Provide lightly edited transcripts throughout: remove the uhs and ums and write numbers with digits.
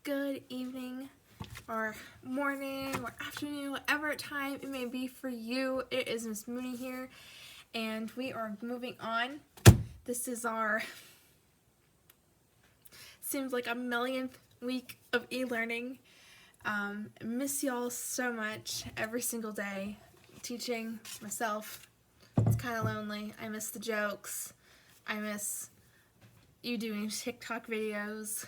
good evening or morning or afternoon, whatever time it may be for you. It is Miss Mooney here, and we are moving on. This is our, seems like a millionth week of e-learning. Miss y'all so much every single day. Teaching myself, it's kind of lonely. I miss the jokes. I miss you doing TikTok videos.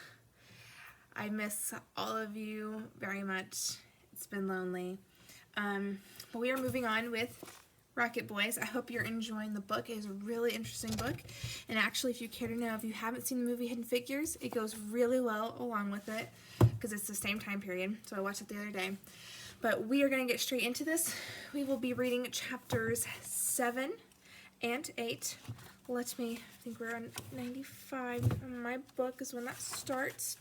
I miss all of you very much. It's been lonely. But we are moving on with Rocket Boys. I hope you're enjoying the book. It is a really interesting book. And actually, if you care to know, if you haven't seen the movie Hidden Figures, it goes really well along with it because it's the same time period. So I watched it the other day. But we are going to get straight into this. We will be reading chapters 7 and 8. I think we're on 95. My book is when that starts.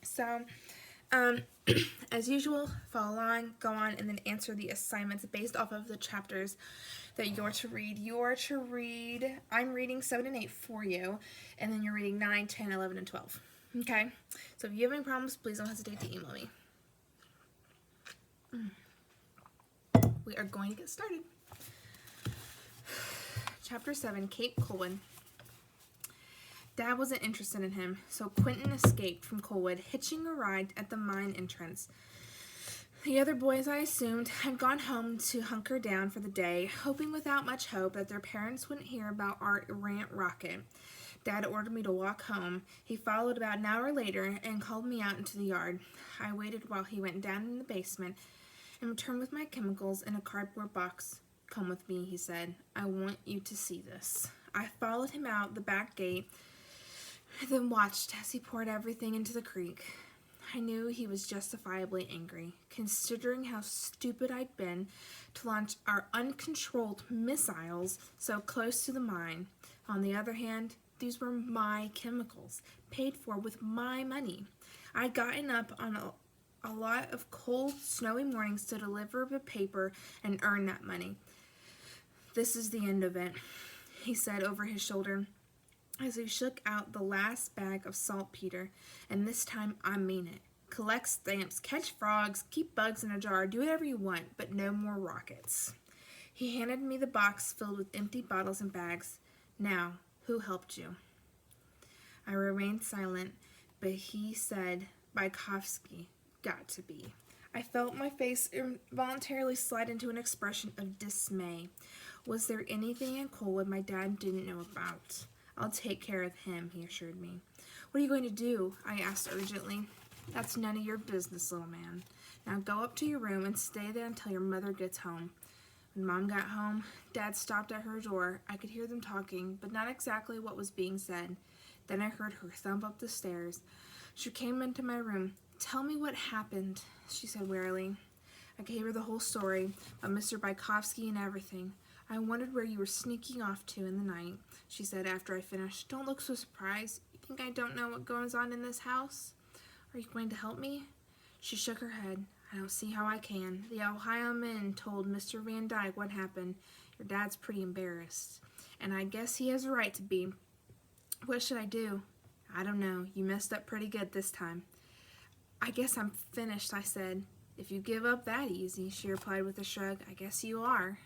So, as usual, follow along, go on, and then answer the assignments based off of the chapters that you're to read. I'm reading 7 and 8 for you, and then you're reading 9, 10, 11, and 12. Okay? So if you have any problems, please don't hesitate to email me. We are going to get started. Chapter 7, Cape Colwood. Dad wasn't interested in him, so Quentin escaped from Colwood, hitching a ride at the mine entrance. The other boys, I assumed, had gone home to hunker down for the day, hoping without much hope that their parents wouldn't hear about our errant rocket. Dad ordered me to walk home. He followed about an hour later and called me out into the yard. I waited while he went down in the basement and returned with my chemicals in a cardboard box. "Come with me," he said. "I want you to see this." I followed him out the back gate, then watched as he poured everything into the creek. I knew he was justifiably angry, considering how stupid I'd been to launch our uncontrolled missiles so close to the mine. On the other hand, these were my chemicals, paid for with my money. I'd gotten up on a lot of cold, snowy mornings to deliver the paper and earn that money. "This is the end of it," he said over his shoulder, as he shook out the last bag of saltpeter, "and this time I mean it. Collect stamps, catch frogs, keep bugs in a jar, do whatever you want, but no more rockets." He handed me the box filled with empty bottles and bags. "Now, who helped you?" I remained silent, but he said, "Bykovsky, got to be." I felt my face involuntarily slide into an expression of dismay. Was there anything in Colwood my dad didn't know about? "I'll take care of him," he assured me. "What are you going to do?" I asked urgently. "That's none of your business, little man. Now go up to your room and stay there until your mother gets home." When Mom got home, Dad stopped at her door. I could hear them talking, but not exactly what was being said. Then I heard her thump up the stairs. She came into my room. "Tell me what happened," she said wearily. I gave her the whole story about Mr. Bykovsky and everything. "I wondered where you were sneaking off to in the night," she said after I finished. "Don't look so surprised. You think I don't know what goes on in this house? Are you going to help me?" She shook her head. "I don't see how I can. The Ohio men told Mr. Van Dyke what happened. Your dad's pretty embarrassed, and I guess he has a right to be. What should I do?" "I don't know. You messed up pretty good this time." "I guess I'm finished," I said. "If you give up that easy," she replied with a shrug, "I guess you are."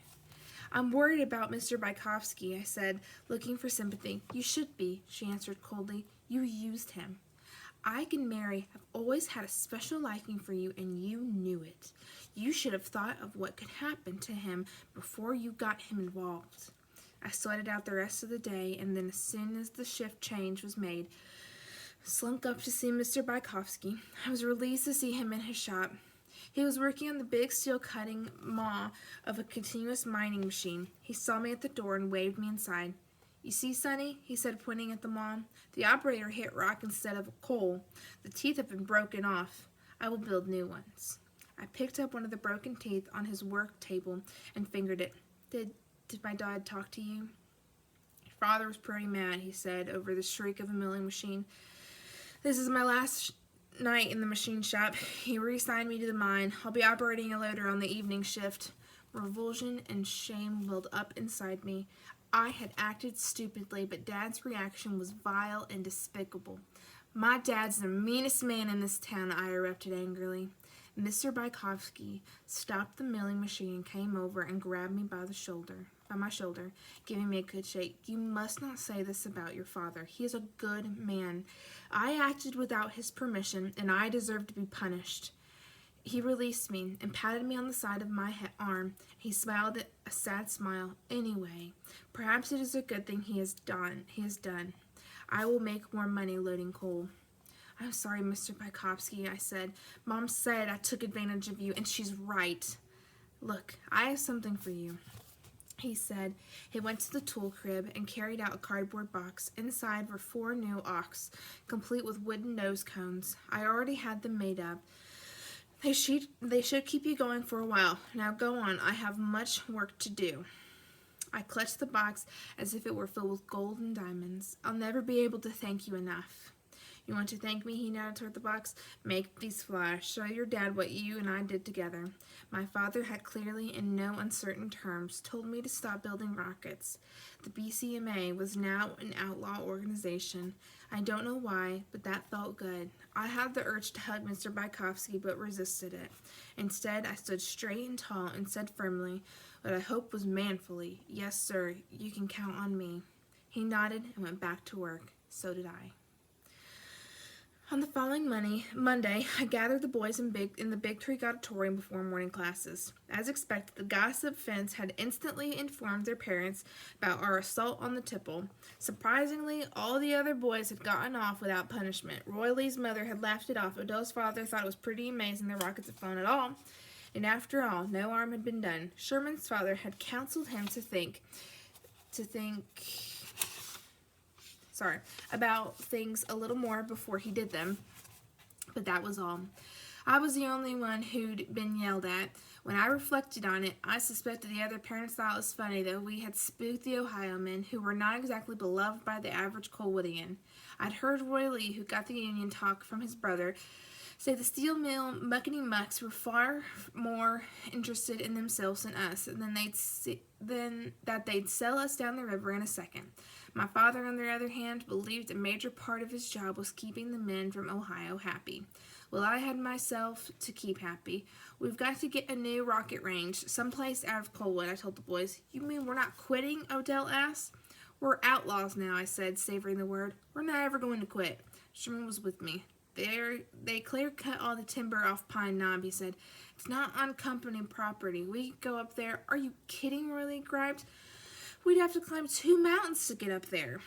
"I'm worried about Mr. Bykovsky," I said, looking for sympathy. "You should be," she answered coldly. "You used him. Ike and Mary have always had a special liking for you, and you knew it. You should have thought of what could happen to him before you got him involved." I sweated out the rest of the day, and then as soon as the shift change was made, slunk up to see Mr. Bykovsky. I was relieved to see him in his shop. He was working on the big steel cutting maw of a continuous mining machine. He saw me at the door and waved me inside. "You see, Sonny," he said, pointing at the maw, "the operator hit rock instead of coal. The teeth have been broken off. I will build new ones." I picked up one of the broken teeth on his work table and fingered it. Did my dad talk to you?" "Your father was pretty mad," he said, over the shriek of a milling machine. "This is my last night in the machine shop. He re-assigned me to the mine. I'll be operating a loader on the evening shift." Revulsion and shame welled up inside me. I had acted stupidly, but Dad's reaction was vile and despicable. My dad's the meanest man in this town, I erupted angrily. Mr. Bykovsky stopped the milling machine and came over and grabbed me by my shoulder, giving me a good shake. You must not say this about your father. He is a good man. I acted without his permission, and I deserve to be punished. He released me and patted me on the side of my arm. He smiled a sad smile. Anyway, perhaps it is a good thing he has done. I will make more money loading coal. I'm sorry, Mr. Bykovsky, I said. Mom said I took advantage of you, and she's right. Look, I have something for you, he said. He went to the tool crib and carried out a cardboard box. Inside were 4 new ox, complete with wooden nose cones. I already had them made up. They should keep you going for a while. Now go on, I have much work to do. I clutched the box as if it were filled with gold and diamonds. I'll never be able to thank you enough. You want to thank me? He nodded toward the box. Make these flash. Show your dad what you and I did together. My father had clearly, in no uncertain terms, told me to stop building rockets. The BCMA was now an outlaw organization. I don't know why, but that felt good. I had the urge to hug Mr. Bykovsky, but resisted it. Instead, I stood straight and tall and said firmly, what I hoped was manfully, "Yes, sir, you can count on me." He nodded and went back to work. So did I. On the following Monday, I gathered the boys in the Big Tree auditorium before morning classes. As expected, the gossip fence had instantly informed their parents about our assault on the tipple. Surprisingly, all the other boys had gotten off without punishment. Roy Lee's mother had laughed it off. Odell's father thought it was pretty amazing the rockets had flown at all. And after all, no harm had been done. Sherman's father had counseled him to think about things a little more before he did them, but that was all. I was the only one who'd been yelled at. When I reflected on it, I suspected the other parents thought it was funny that we had spooked the Ohio men, who were not exactly beloved by the average Colwoodian. I'd heard Roy Lee, who got the Union talk from his brother, say the steel mill muckety mucks were far more interested in themselves than us, and that they'd sell us down the river in a second. My father, on the other hand, believed a major part of his job was keeping the men from Ohio happy. Well, I had myself to keep happy. We've got to get a new rocket range, someplace out of Colwood, I told the boys. You mean we're not quitting? Odell asked. We're outlaws now, I said, savoring the word. We're not ever going to quit. Sherman was with me. They clear-cut all the timber off Pine Knob, he said. It's not on company property. We could go up there. Are you kidding, Roy Lee griped. We'd have to climb 2 mountains to get up there.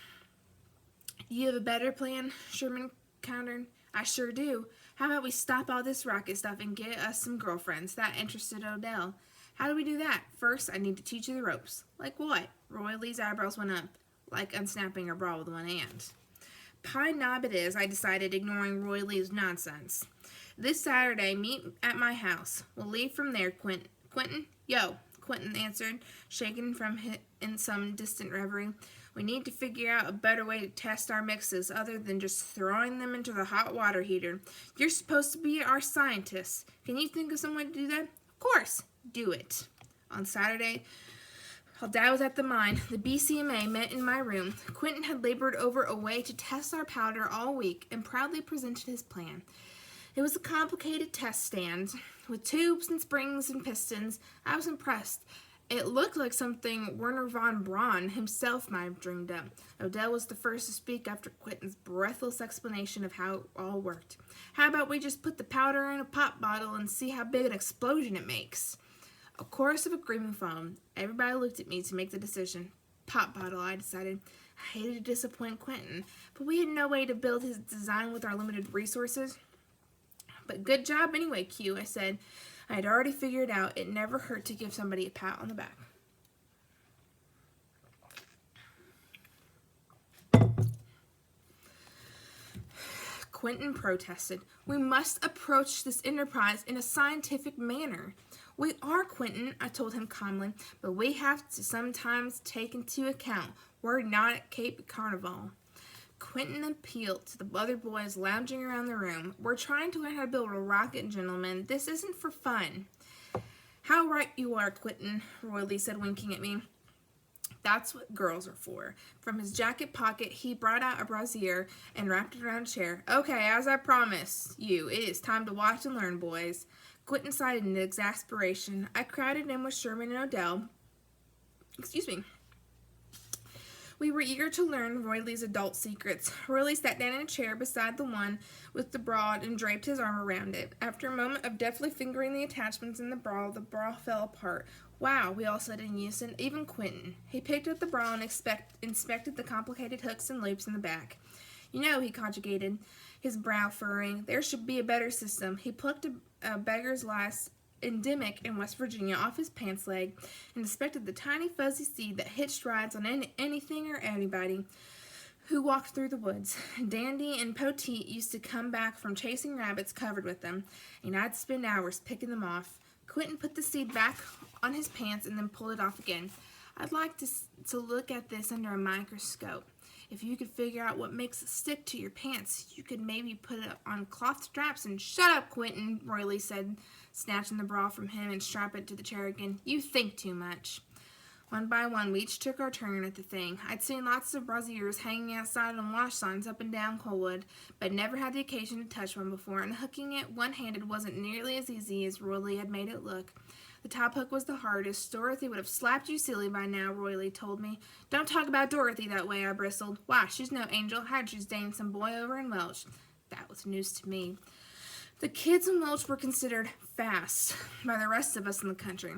You have a better plan? Sherman countered. I sure do. How about we stop all this rocket stuff and get us some girlfriends? That interested Odell. How do we do that? First, I need to teach you the ropes. Like what? Roy Lee's eyebrows went up. Like unsnapping a bra with one hand. Pine Knob it is, I decided, ignoring Roy Lee's nonsense. This Saturday, meet at my house. We'll leave from there, Quentin? Yo, Quentin answered, shaken from in some distant reverie. We need to figure out a better way to test our mixes other than just throwing them into the hot water heater. You're supposed to be our scientist. Can you think of some way to do that? Of course. Do it. On Saturday, while Dad was at the mine, the BCMA met in my room. Quentin had labored over a way to test our powder all week and proudly presented his plan. It was a complicated test stand with tubes and springs and pistons. I was impressed. It looked like something Werner von Braun himself might have dreamed up. Odell was the first to speak after Quentin's breathless explanation of how it all worked. How about we just put the powder in a pop bottle and see how big an explosion it makes? A chorus of agreement followed. Everybody looked at me to make the decision. Pop bottle, I decided. I hated to disappoint Quentin, but we had no way to build his design with our limited resources. But good job anyway, Q, I said. I had already figured out it never hurt to give somebody a pat on the back. Quentin protested. We must approach this enterprise in a scientific manner. We are, Quentin, I told him calmly, but we have to sometimes take into account we're not at Cape Carnival. Quentin appealed to the other boys lounging around the room. We're trying to learn how to build a rocket, gentlemen. This isn't for fun. How right you are, Quentin, Roy Lee said, winking at me. That's what girls are for. From his jacket pocket, he brought out a brassiere and wrapped it around a chair. Okay, as I promised you, it is time to watch and learn, boys. Quentin sighed in exasperation. I crowded in with Sherman and Odell. Excuse me. We were eager to learn Roy Lee's adult secrets. Roy Lee sat down in a chair beside the one with the bra and draped his arm around it. After a moment of deftly fingering the attachments in the bra fell apart. Wow, we all said in unison, even Quentin. He picked up the bra and inspected the complicated hooks and loops in the back. You know, he conjugated, his brow furrowing, there should be a better system. He plucked a beggar's last endemic in West Virginia off his pants leg and inspected the tiny fuzzy seed that hitched rides on anything or anybody who walked through the woods. Dandy and Poteet used to come back from chasing rabbits covered with them, and I'd spend hours picking them off. Quentin put the seed back on his pants and then pulled it off again. I'd like to look at this under a microscope. If you could figure out what makes it stick to your pants, you could maybe put it on cloth straps and shut up, Quentin, Roy Lee said, snatching the bra from him and strapping it to the chair again. You think too much. One by one, we each took our turn at the thing. I'd seen lots of brassieres hanging outside on wash signs up and down Colwood, but never had the occasion to touch one before, and hooking it one-handed wasn't nearly as easy as Roy Lee had made it look. The top hook was the hardest. Dorothy would have slapped you silly by now, Roy Lee told me. Don't talk about Dorothy that way, I bristled. Why, she's no angel. How'd she's dating some boy over in Welch? That was news to me. The kids in Welch were considered fast by the rest of us in the country.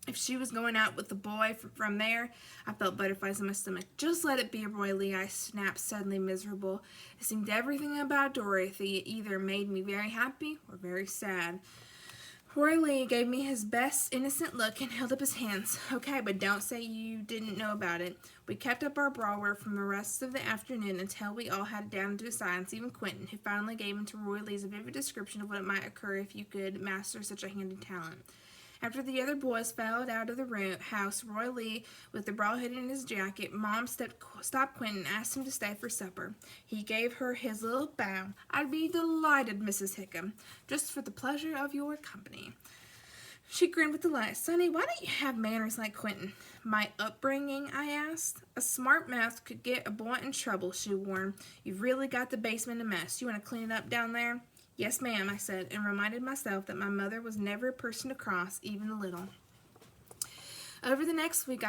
If she was going out with the boy from there, I felt butterflies in my stomach. Just let it be, Roy Lee, I snapped, suddenly miserable. It seemed everything about Dorothy either made me very happy or very sad. Roy Lee gave me his best innocent look and held up his hands. Okay, but don't say you didn't know about it. We kept up our brawl work from the rest of the afternoon until we all had it down to a science, even Quentin, who finally gave in to Roy Lee's vivid description of what might occur if you could master such a handy talent. After the other boys filed out of the house, Roy Lee, with the bra hidden in his jacket, Mom stopped Quentin and asked him to stay for supper. He gave her his little bow. I'd be delighted, Mrs. Hickam, just for the pleasure of your company. She grinned with delight. Sonny, why don't you have manners like Quentin? My upbringing, I asked. A smart mouth could get a boy in trouble, she warned. You've really got the basement a mess. You want to clean it up down there? Yes, ma'am, I said, and reminded myself that my mother was never a person to cross, even a little. Over the next week,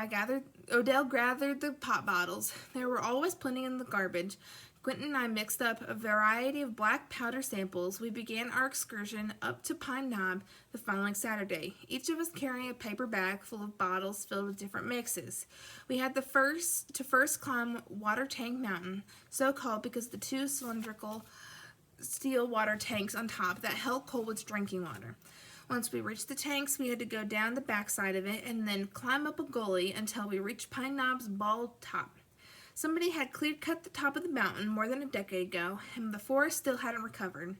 Odell gathered the pop bottles. There were always plenty in the garbage. Quentin and I mixed up a variety of black powder samples. We began our excursion up to Pine Knob the following Saturday, each of us carrying a paper bag full of bottles filled with different mixes. We had to first climb Water Tank Mountain, so called because the two cylindrical steel water tanks on top that held Colwood's drinking water. Once we reached the tanks, we had to go down the backside of it and then climb up a gully until we reached Pine Knob's bald top. Somebody had clear-cut the top of the mountain more than a decade ago, and the forest still hadn't recovered.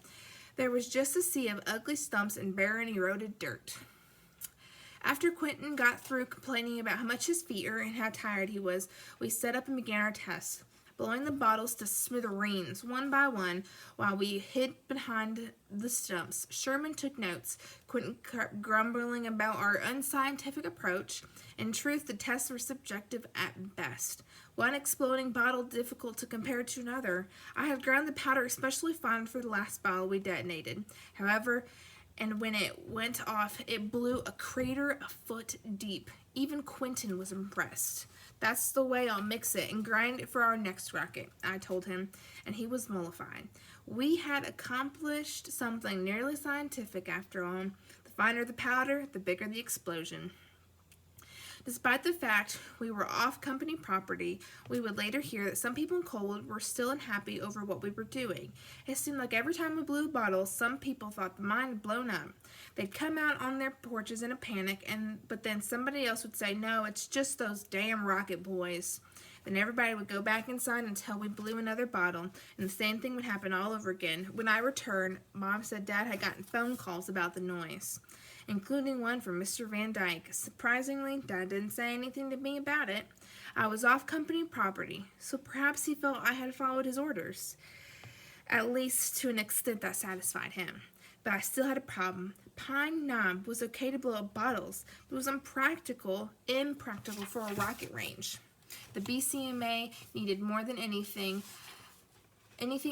There was just a sea of ugly stumps and barren, eroded dirt. After Quentin got through complaining about how much his feet hurt and how tired he was, we set up and began our tests, blowing the bottles to smithereens, one by one, while we hid behind the stumps. Sherman took notes, Quentin grumbling about our unscientific approach. In truth, the tests were subjective at best. One exploding bottle difficult to compare to another. I had ground the powder especially fine for the last bottle we detonated. However, and when it went off, it blew a crater a foot deep. Even Quentin was impressed. That's the way I'll mix it and grind it for our next rocket, I told him, and he was mollified. We had accomplished something nearly scientific after all. The finer the powder, the bigger the explosion. Despite the fact we were off company property, we would later hear that some people in Colwood were still unhappy over what we were doing. It seemed like every time we blew a bottle, some people thought the mine had blown up. They'd come out on their porches in a panic, but then somebody else would say, no, it's just those damn rocket boys. Then everybody would go back inside until we blew another bottle, and the same thing would happen all over again. When I returned, Mom said Dad had gotten phone calls about the noise, including one from Mr. Van Dyke. Surprisingly, Dad didn't say anything to me about it. I was off company property, so perhaps he felt I had followed his orders, at least to an extent that satisfied him. But I still had a problem. Pine Knob was okay to blow up bottles, but it was impractical for a rocket range. The BCMA needed more than anything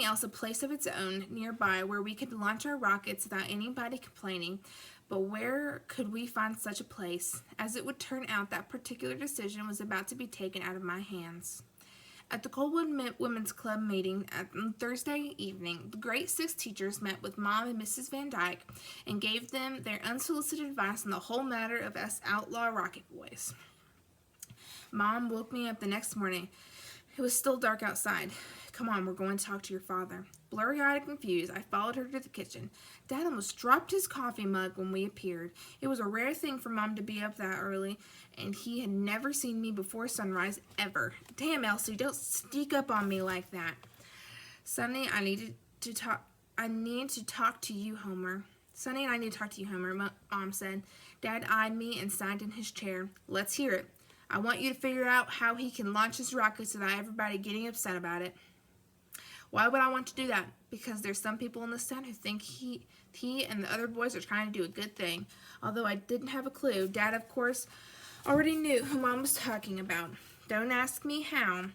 else a place of its own nearby where we could launch our rockets without anybody complaining. But where could we find such a place? As it would turn out, that particular decision was about to be taken out of my hands. At the Coldwood Women's Club meeting on Thursday evening, the grade 6 teachers met with Mom and Mrs. Van Dyke and gave them their unsolicited advice on the whole matter of us outlaw rocket boys. Mom woke me up the next morning. It was still dark outside. Come on, we're going to talk to your father. Blurry-eyed and confused, I followed her to the kitchen. Dad almost dropped his coffee mug when we appeared. It was a rare thing for Mom to be up that early, and he had never seen me before sunrise, ever. Damn, Elsie, don't sneak up on me like that. Sonny, I need to talk to you, Homer. Sonny and I need to talk to you, Homer, Mom said. Dad eyed me and signed in his chair. Let's hear it. I want you to figure out how he can launch his rockets without everybody getting upset about it. Why would I want to do that? Because there's some people in this town who think he and the other boys are trying to do a good thing. Although I didn't have a clue, Dad, of course, already knew who Mom was talking about. Don't ask me how.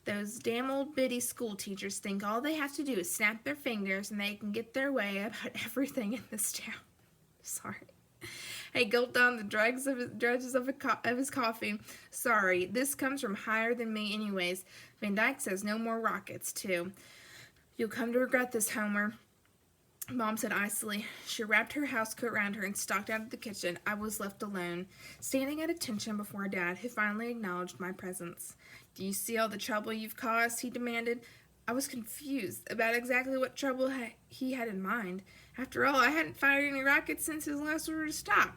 Those damn old biddy school teachers think all they have to do is snap their fingers and they can get their way about everything in this town. Sorry. He gulped down the dregs of his coffee. Sorry, this comes from higher than me anyways. Van Dyke says no more rockets, too. You'll come to regret this, Homer, Mom said icily. She wrapped her housecoat around her and stalked out of the kitchen. I was left alone, standing at attention before Dad, who finally acknowledged my presence. Do you see all the trouble you've caused? He demanded. I was confused about exactly what trouble he had in mind. After all, I hadn't fired any rockets since his last order to stop.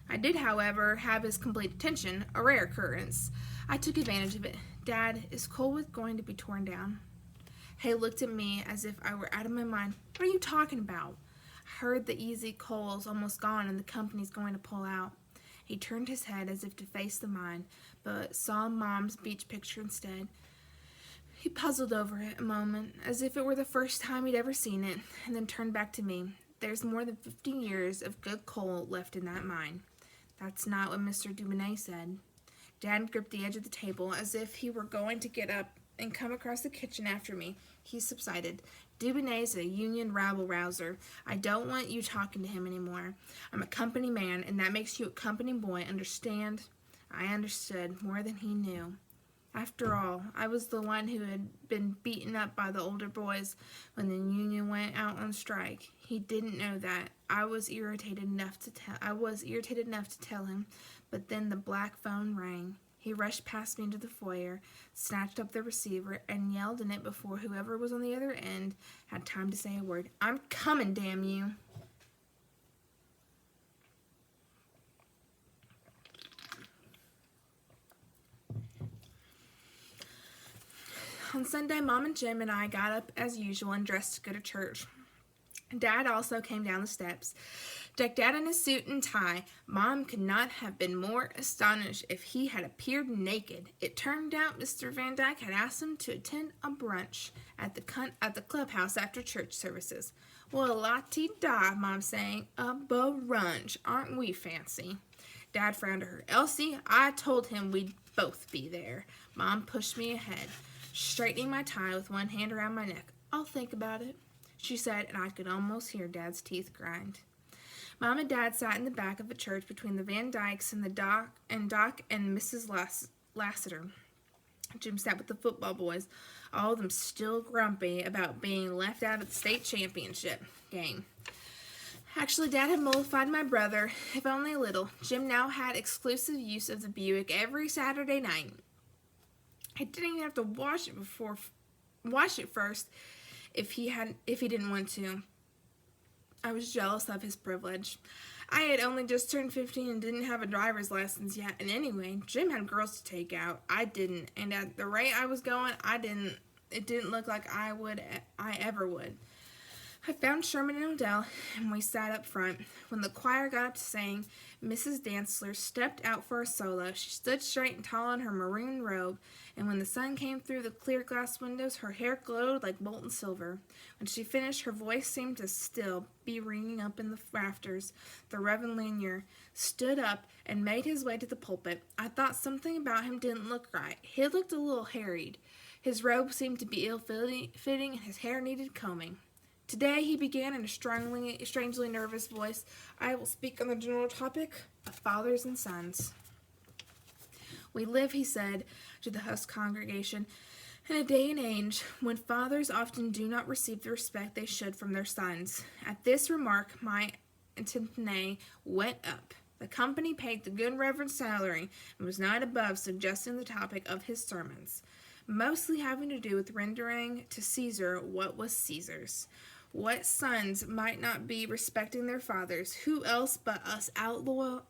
I did, however, have his complete attention, a rare occurrence. I took advantage of it. Dad, is Coldwood going to be torn down? Hay looked at me as if I were out of my mind. What are you talking about? I heard the easy coal's almost gone and the company's going to pull out. He turned his head as if to face the mine, but saw Mom's beach picture instead. He puzzled over it a moment, as if it were the first time he'd ever seen it, and then turned back to me. There's more than 50 years of good coal left in that mine. That's not what Mr. Dubonnet said. Dad gripped the edge of the table as if he were going to get up and come across the kitchen after me. He subsided. Dubonnet's a union rabble-rouser. I don't want you talking to him anymore. I'm a company man, and that makes you a company boy, understand? I understood more than he knew. After all, I was the one who had been beaten up by the older boys when the union went out on strike. He didn't know that. I was irritated enough to tell him, but then the black phone rang. He rushed past me into the foyer, snatched up the receiver, and yelled in it before whoever was on the other end had time to say a word. I'm coming, damn you! On Sunday, Mom and Jim and I got up as usual and dressed to go to church. Dad also came down the steps, decked out in his suit and tie. Mom could not have been more astonished if he had appeared naked. It turned out Mr. Van Dyke had asked him to attend a brunch at the clubhouse after church services. Well, la-ti-da, Mom saying, a brunch, aren't we fancy? Dad frowned at her. Elsie, I told him we'd both be there. Mom pushed me ahead, straightening my tie with one hand around my neck. I'll think about it, she said, and I could almost hear Dad's teeth grind. Mom and Dad sat in the back of the church between the Van Dykes and Doc and Mrs. Lassiter. Jim sat with the football boys, all of them still grumpy about being left out of the state championship game. Actually, Dad had mollified my brother, if only a little. Jim now had exclusive use of the Buick every Saturday night. I didn't even have to wash it first if he didn't want to. I was jealous of his privilege. I had only just turned 15 and didn't have a driver's license yet, and anyway, Jim had girls to take out. I didn't, and at the rate I was going, it didn't look like I ever would. I found Sherman and Odell, and we sat up front. When the choir got up to sing, Mrs. Dantzler stepped out for a solo. She stood straight and tall in her maroon robe, and when the sun came through the clear glass windows, her hair glowed like molten silver. When she finished, her voice seemed to still be ringing up in the rafters. The Reverend Lanier stood up and made his way to the pulpit. I thought something about him didn't look right. He looked a little harried. His robe seemed to be ill-fitting, and his hair needed combing. Today, he began in a strangely nervous voice, I will speak on the general topic of fathers and sons. We live, he said to the hushed congregation, in a day and age when fathers often do not receive the respect they should from their sons. At this remark, my antennae went up. The company paid the good Reverend's salary and was not above suggesting the topic of his sermons, mostly having to do with rendering to Caesar what was Caesar's. What sons might not be respecting their fathers? Who else but us outlaw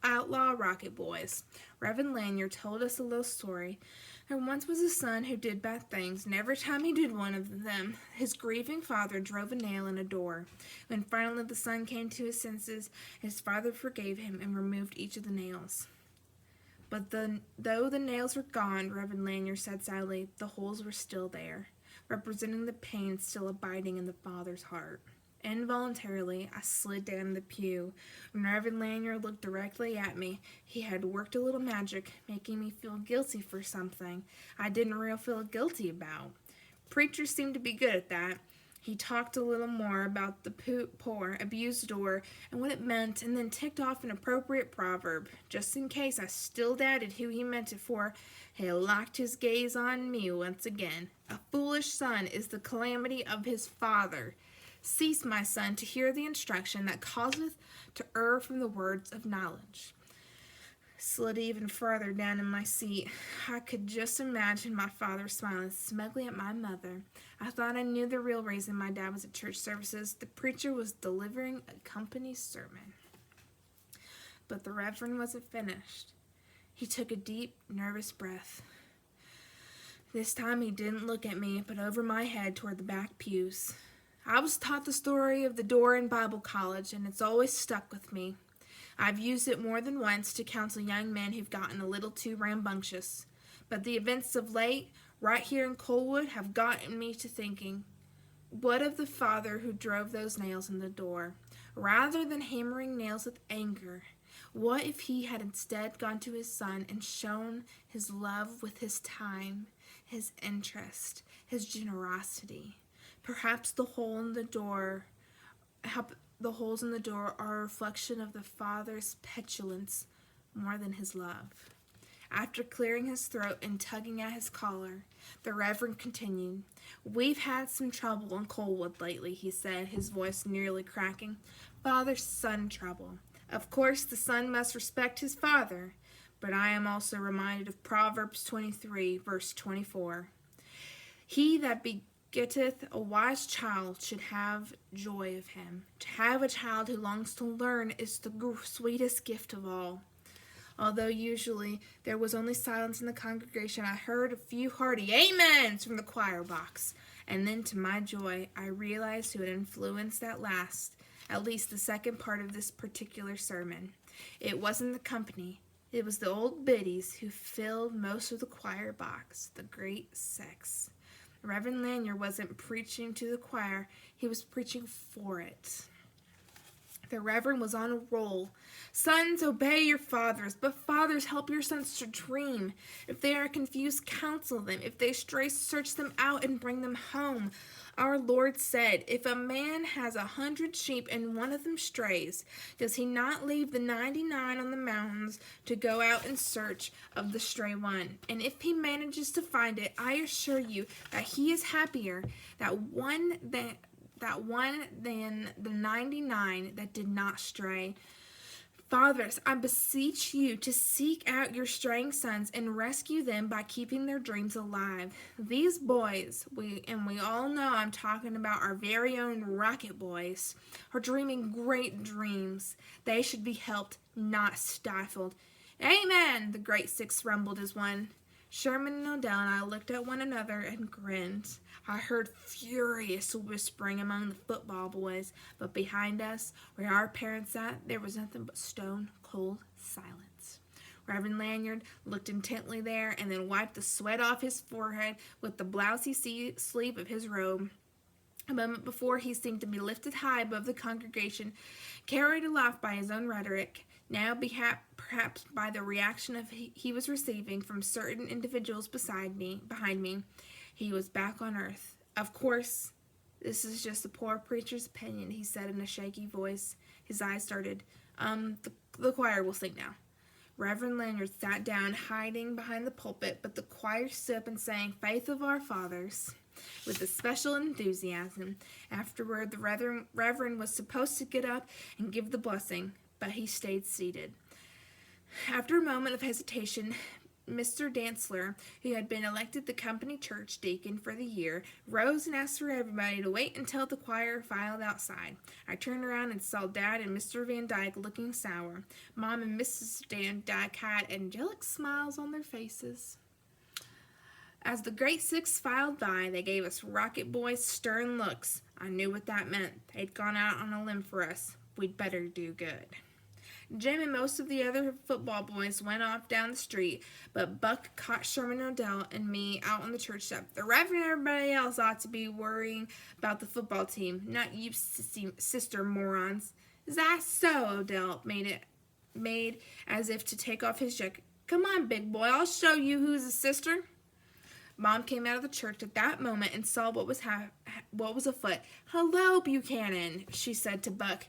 rocket boys? Reverend Lanier told us a little story. There once was a son who did bad things, and every time he did one of them, his grieving father drove a nail in a door. When finally the son came to his senses, his father forgave him and removed each of the nails. But though the nails were gone, Reverend Lanier said sadly, the holes were still there, representing the pain still abiding in the father's heart. Involuntarily, I slid down in the pew. When Reverend Lanier looked directly at me, he had worked a little magic, making me feel guilty for something I didn't really feel guilty about. Preachers seemed to be good at that. He talked a little more about the poor, abused door and what it meant, and then ticked off an appropriate proverb. Just in case I still doubted who he meant it for, he locked his gaze on me once again. A foolish son is the calamity of his father. Cease, my son, to hear the instruction that causeth to err from the words of knowledge. Slid even further down in my seat. I could just imagine my father smiling smugly at my mother. I thought I knew the real reason my dad was at church services. The preacher was delivering a company sermon. But the Reverend wasn't finished. He took a deep, nervous breath. This time he didn't look at me, but over my head toward the back pews. I was taught the story of the door in Bible college, and it's always stuck with me. I've used it more than once to counsel young men who've gotten a little too rambunctious. But the events of late, right here in Coalwood, have gotten me to thinking, what of the father who drove those nails in the door? Rather than hammering nails with anger, what if he had instead gone to his son and shown his love with his time, his interest, his generosity? Perhaps the holes in the door are a reflection of the father's petulance more than his love. After clearing his throat and tugging at his collar, the Reverend continued, We've had some trouble in Coalwood lately, he said, his voice nearly cracking. Father-son trouble. Of course, the son must respect his father, but I am also reminded of Proverbs 23, verse 24. He that begetteth a wise child should have joy of him. To have a child who longs to learn is the sweetest gift of all. Although usually there was only silence in the congregation, I heard a few hearty amens from the choir box. And then to my joy, I realized who had influenced at least the second part of this particular sermon. It wasn't the company. It was the old biddies who filled most of the choir box, the great sex. Reverend Lanier wasn't preaching to the choir, he was preaching for it. The Reverend was on a roll. Sons, obey your fathers, but fathers, help your sons to dream. If they are confused, counsel them. If they stray, search them out and bring them home. Our Lord said, if a man has 100 sheep and one of them strays, does he not leave the 99 on the mountains to go out in search of the stray one? And if he manages to find it, I assure you that he is happier than the 99 that did not stray. Fathers, I beseech you to seek out your straying sons and rescue them by keeping their dreams alive. These boys, we all know I'm talking about our very own rocket boys, are dreaming great dreams. They should be helped, not stifled. Amen, the great six rumbled as one. Sherman and Odell and I looked at one another and grinned. I heard furious whispering among the football boys, but behind us, where our parents sat, there was nothing but stone cold silence. Reverend Lanyard looked intently there and then wiped the sweat off his forehead with the blousy sleeve of his robe. A moment before, he seemed to be lifted high above the congregation, carried aloft by his own rhetoric. Now, perhaps by the reaction he was receiving from certain individuals behind me, he was back on earth. Of course, this is just a poor preacher's opinion, he said in a shaky voice. His eyes started. The choir will sing now. Reverend Lanyard sat down, hiding behind the pulpit, but the choir stood up and sang Faith of Our Fathers with a special enthusiasm. Afterward, the Reverend was supposed to get up and give the blessing, but he stayed seated. After a moment of hesitation, Mr. Dantzler, who had been elected the company church deacon for the year, rose and asked for everybody to wait until the choir filed outside. I turned around and saw Dad and Mr. Van Dyke looking sour. Mom and Mrs. Van Dyke had angelic smiles on their faces. As the great six filed by, they gave us Rocket Boys stern looks. I knew what that meant. They'd gone out on a limb for us. We'd better do good. Jim and most of the other football boys went off down the street, but Buck caught Sherman Odell and me out on the church step. The Reverend and everybody else ought to be worrying about the football team, not you sister morons. Is that so? Odell made as if to take off his jacket. Come on, big boy, I'll show you who's a sister. Mom came out of the church at that moment and saw what was afoot. Hello, Buchanan, she said to Buck.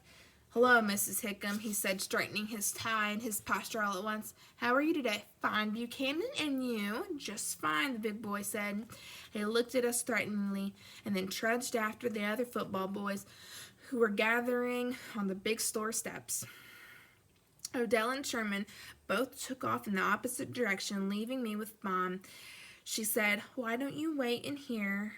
Hello, Mrs. Hickam, he said, straightening his tie and his posture all at once. How are you today? Fine, Buchanan, and you? Just fine, the big boy said. He looked at us threateningly and then trudged after the other football boys who were gathering on the big store steps. Odell and Sherman both took off in the opposite direction, leaving me with Mom. She said, Why don't you wait here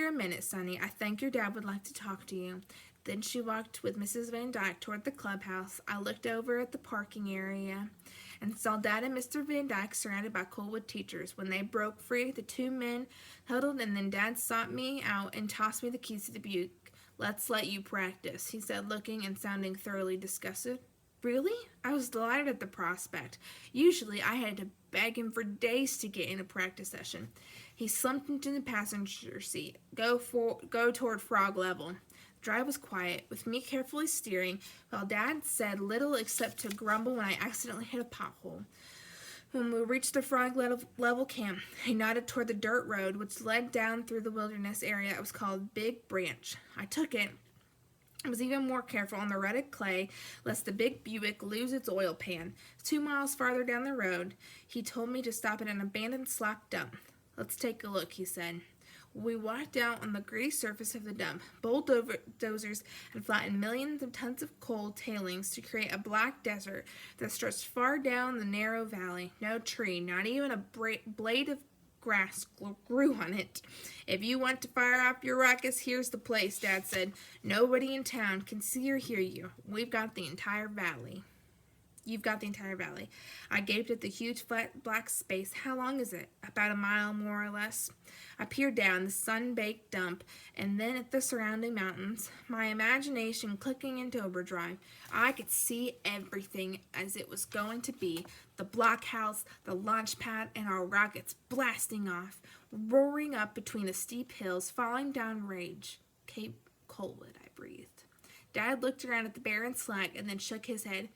a minute, Sonny. I think your dad would like to talk to you. Then she walked with Mrs. Van Dyke toward the clubhouse. I looked over at the parking area and saw Dad and Mr. Van Dyke surrounded by Colwood teachers. When they broke free, the two men huddled, and then Dad sought me out and tossed me the keys to the Buick. Let's let you practice, he said, looking and sounding thoroughly disgusted. Really? I was delighted at the prospect. Usually I had to beg him for days to get in a practice session. He slumped into the passenger seat. Go toward Frog Level. The drive was quiet, with me carefully steering, while Dad said little except to grumble when I accidentally hit a pothole. When we reached the Frog Level camp, he nodded toward the dirt road which led down through the wilderness area. It was called Big Branch. I took it. I was even more careful on the rutted clay, lest the big Buick lose its oil pan. 2 miles farther down the road, he told me to stop at an abandoned slop dump. Let's take a look, he said. We walked out on the gritty surface of the dump. Bulldozers had flattened millions of tons of coal tailings to create a black desert that stretched far down the narrow valley. No tree, not even a blade of grass grew on it. If you want to fire up your rockets, here's the place, Dad said. Nobody in town can see or hear you. We've got the entire valley. You've got the entire valley. I gaped at the huge flat black space. How long is it? About a mile, more or less. I peered down the sun-baked dump and then at the surrounding mountains, my imagination clicking into overdrive. I could see everything as it was going to be. The blockhouse, the launch pad, and our rockets blasting off, roaring up between the steep hills, falling down range. Cape Colwood, I breathed. Dad looked around at the barren slack and then shook his head.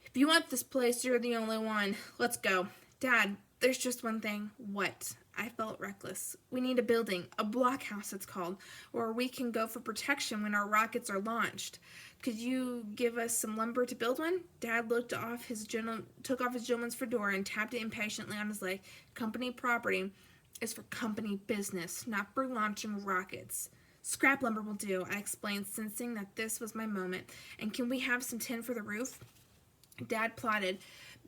If you want this place, you're the only one. Let's go. Dad, there's just one thing. What? I felt reckless. We need a building, a blockhouse it's called, where we can go for protection when our rockets are launched. Could you give us some lumber to build one? Dad took off his gentleman's fedora and tapped it impatiently on his leg. Company property is for company business, not for launching rockets. Scrap lumber will do, I explained, sensing that this was my moment. And can we have some tin for the roof? Dad plodded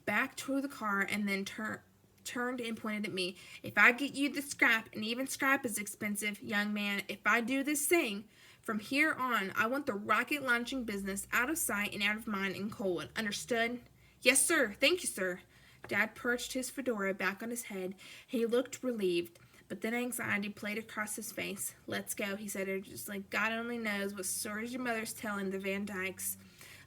back toward the car and then turned and pointed at me. If I get you the scrap, and even scrap is expensive, young man, if I do this thing, from here on, I want the rocket launching business out of sight and out of mind in Colwood. Understood? Yes, sir. Thank you, sir. Dad perched his fedora back on his head. He looked relieved, but then anxiety played across his face. "Let's go," he said urgently. "God only knows what stories your mother's telling the Van Dykes."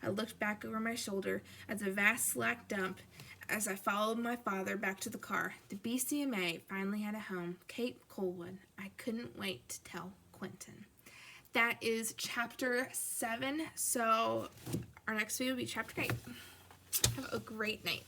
I looked back over my shoulder at the vast slack dump as I followed my father back to the car. The BCMA finally had a home, Cape Coldwood. I couldn't wait to tell Quentin. That is chapter 7, so our next video will be chapter 8. Have a great night.